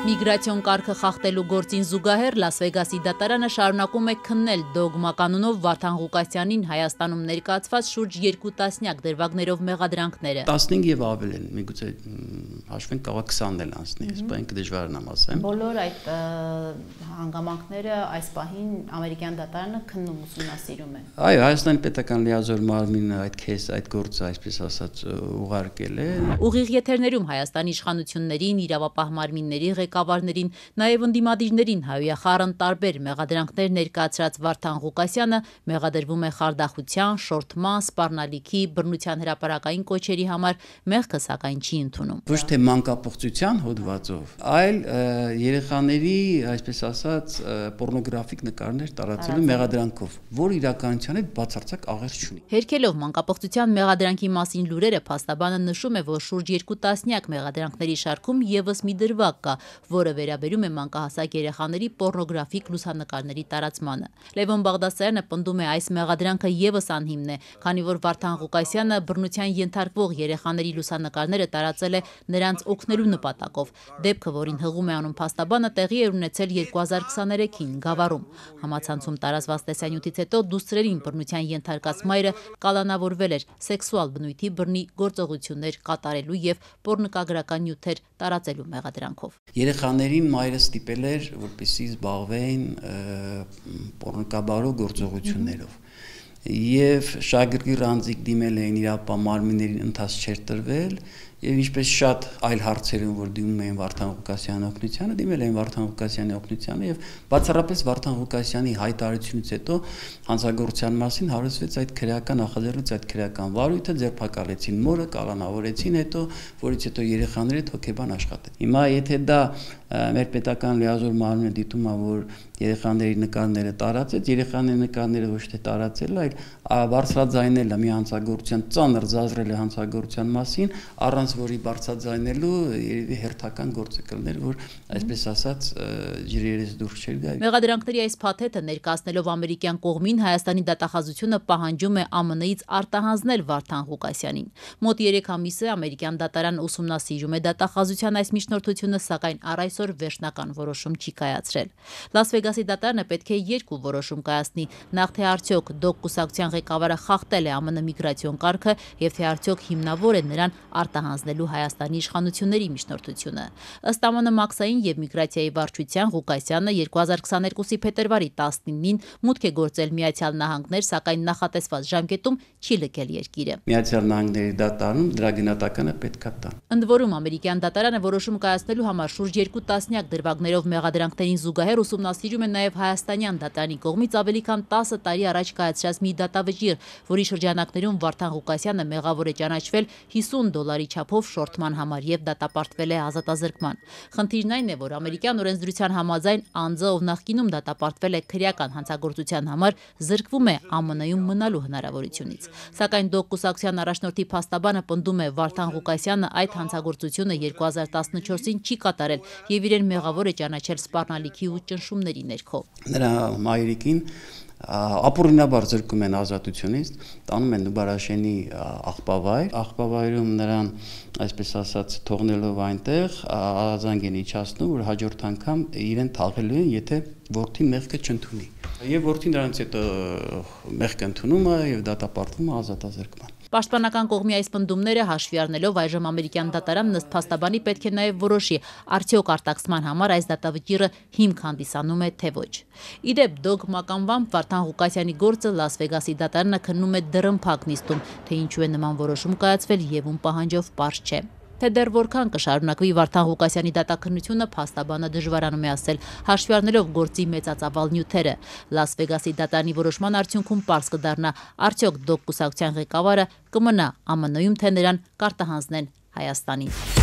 Միգրացիոն կարգը խախտելու գործին զուգահեռ Լաս Վեգասի դատարանը շարունակում է քննել դոգմա կանոնով Վարդան Ղուկասյանին Հայաստանում ներկայացված շուրջ 2 տասնյակ դրվագներով մեղադրանքները։ 15 եւ ավել են, միգուցե հաշվենք կարող 20-ն էլ անցնի, սպայինք դժվար եմ ասեմ։ Բոլոր այդ հանգամանքները այս պահին ամերիկյան դատարանը քննում ուսումնասիրում է։ Այո, Հայաստանի պետական լիազոր մարմինը այդ քեզ այդ գործը այսպես ասած ուղարկել է։ Ուղիղ եթերներում Հայաստանի իշխանություններին, իրավապահ մարմինների ղեկավարներին, նաև ընդդիմադիրներին հայոյախառն տարբեր մեղադրանքներ ներկայացրած Վարդան Ղուկասյանը մեղադրվում է խարդախության, շորթման, սպառնալիքի, բռնության հրապարակային կոչերի համար, մեղքը սակայն չի ընդունում։ Ոչ թե մանկապղծության հոդվածով, այլ երեխաների, այսպես ասած, պոռնոգրաֆիկ նկարներ տարածելու մեղադրանքով, որ իրականության հետ բացարձակ աղերս չունի։ Հերքելով մանկապղծության մեղադրանքի մասին լուրերը, փաստաբանը նշում է, որ շուրջ 2 տասնյակ մեղադրանքների շարքում ևս մի դրվագ կա, որը վերաբերում է մանկահասակ երեխաների պոռնոգրաֆիկ լուսանկարների տարածմանը։ Լևոն Բաղդասարյանը պնդում է, այս մեղադրանքը ևս անհիմն է, քանի որ Վարդան Ղուկասյանը բռնության ենթարկվող երեխաների լուսանկարները տարածել է նրանց օգնելու նպատակով։ Դեպքը, որին հղում է անում փաստաբանը, տեղի էր ունեցել 2023-ին Գավառում։ Համացանցում տարածված տեսանյութից հետո դուստրերին բռնության ենթարկած մայրը կալանավորվել էր սեքսուալ բնույթի բռնի գործողություններ կատարելու եւ պոռնկագրական նյութեր տարածելու մեղադրանքով։ Երեխաներին մայրը ստիպել էր, որպեսզի զբաղվեն պոռնկաբարո գործողություններով։ Եվ շագրգիռ անձիկ դիմել էին իրապահ մարմիններին, ընթաց չէր տրվել, եւ ինչպես շատ այլ հարցերում, որ դիմում էին Վարդան Ղուկասյանի օգնությանը, դիմել էին Վարդան Ղուկասյանի օգնությանը եւ բացառապես Վարդան Ղուկասյանի հայտարարությունից հետո հանցագործության մասին հարուցվեց այդ քրեական նախաձեռնեց այդ քրեական վարույթը, ձերբակալեցին մորը, կալանավորեցին, հետո որից հետո երեխաները հոգեբան աշխատեն։ Հիմա եթե դա մեր պետական լիազոր մարմինը դիտում է, որ երեխաների նկարները տարածեց, երեխաների նկարները ոչ թե տարածել, այլ բարձրաձայնել մի հանցագործության ծանր զազրել է հանցագործության մասին, առանց որի բարձրաձայնելու երևի հերթական գործը կլներ, որ այսպես ասած ջրերից դուրս չէր գա։ Մեղադրանքների այս փաթեթը ներկայացնելով ամերիկյան կողմին Հայաստանի դատախազությունը պահանջում է ԱՄՆ-ից արտահանձնել Վարդան Ղուկասյանին։ Մոտ 3 ամիս է ամերիկյան դատարանը ուսումնասիրում է դատախազության այս միջնորդությունը, սակայն առ այսօր վերջնական որոշում չի կայացրել։ Լաս Վեգասի դատարանը պետք է 2 որոշում կայացնի, նախ թե արդյոք Դոգ կուսակցության ղեկավարը խախտել է ԱՄՆ միգրացիոն կարգը եւ թե արդյոք հիմնավոր է նրան արտահանձնելու Հայաստանի իշխանությունների միջնորդությունը։ Ըստ ԱՄՆ մաքսային եւ միգրացիայի վարչության Ղուկասյանը 2022-ի փետրվարի 19-ին մուտք է գործել Միացյալ Նահանգներ, սակայն նախատեսված ժամկետում չի լքել երկիրը։ Միացյալ Նահանգների դատարանում դրա գնահատականը պետքա տան։ Ընդ որում ամերիկյան դատարանը որոշում կայացնելու համար շուրջ 2 տասնյակ դրվագներով մեղադրանքներին զուգահեռ ուսումնասիրում է նաև հայաստանյան դատարանի կողմից ավելի քան 10 տարի առաջ կայացրած մի դատավճիռ, որի շրջանակներում Վարդան Ղուկասյանը մեղավոր է ճանաչվել $50 չափով շորթման համար եւ դատապարտվել է ազատազրկման։ Խնդիրն այն է, որ ամերիկյան օրենսդրության համաձայն անձը, ով նախկինում դատապարտվել է քրեական հանցագործության համար, զրկվում է ԱՄՆ-ում մնալու հնարավորությունից։ Սակայն Դոգ կուսակցության առաջնորդի փաստաբանը պնդում է, Վարդան Ղուկասյանը այդ հանցագործությունը 2014-ին չի կատարել եւ իրեն մեղավոր է ճանաչել սպառնալիքի ու ճնշումների ներքո։ Նրա մայրիկին ապօրինաբար զրկում են ազատությունից, տանում են Նուբարաշենի աղբավայրում նրան, այսպես ասած, թողնելով այնտեղ, արձանկ են իջացնում, որ հաջորդ անգամ իրեն թաղելու են, եթե որդին մեղքը չընդունի։ Եվ որդին դրանից հետո մեղք ընդունում է եւ դատապարտվում է ազատազրկման։ Պաշտպանական կողմի այս պնդումները հաշվի առնելով այժմ ամերիկյան դատարանն ըստ փաստաբանի պետք է նաև որոշի, արդյոք արտաքսման համար այս դատավճիռը հիմք հանդիսանում է, թե ոչ։ Իդեպ Դոգ մականվամբ Վարդան Ղուկասյանի գործը Լաս Վեգասի դատարանը քննում է դռնփակ նիստում, թե ինչու է նման որոշում կայացվել եւ ում պահանջով պարզ չէ։ Թե դեռ որքան կշարունակվի Վարդան Ղուկասյանի դատաքննությունը, փաստաբանը դժվարանում է ասել, հաշվի առնելով գործի մեծածավալ նյութերը։ Լաս Վեգասի դատարանի որոշման արդյունքում պարզ կդառնա, արդյոք Դոգ կուսակցության ղեկավարը կմնա ԱՄՆ-ում, թե նրան կարտահանձնեն Հայաստանին։